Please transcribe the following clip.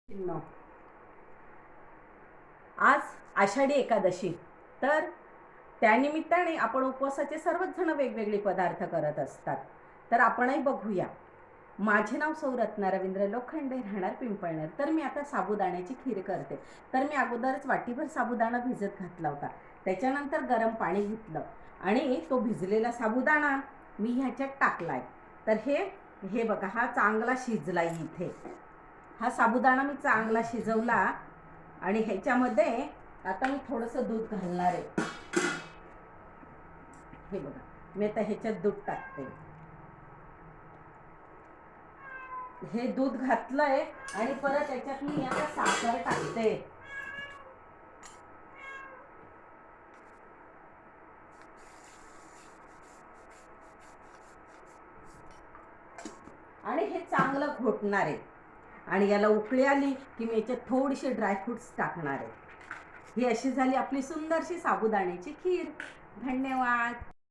No. आज आषाढी एकादशी, तर त्यानिमित्ताने आपण उपवासाचे सर्वच जण वेगवेगळे पदार्थ करत असतात. तर आपणही बघूया. माझे नाव सौ रत्ना रवींद्र लोखंडे, राहणार पिंपळनेर. तर मी आता साबुदाण्याची खीर करते. तर मी अगोदरच वाटीभर साबुदाणा भिजत घातला होता. त्याच्यानंतर गरम पाणी घेतलं आणि तो भिजलेला साबुदाणा मी ह्याच्यात टाकलाय. तर हे बघा, हा चांगला शिजलाय. इथे हा साबुदाणा मी चांगला शिजवला आणि ह्याच्यामध्ये आता मी थोडंसं दूध घालणार आहे. हे बघा, मी आता ह्याच्यात दूध टाकते. हे दूध घातलंय आणि परत याच्यात मी आता साखर टाकते. आणि हे चांगलं घोटणार आहे आणि याला उकळी आली की मी याच्यात थोडीशी ड्रायफ्रुट्स टाकणार आहे. ही अशी झाली आपली सुंदरशी साबुदाण्याची खीर. धन्यवाद.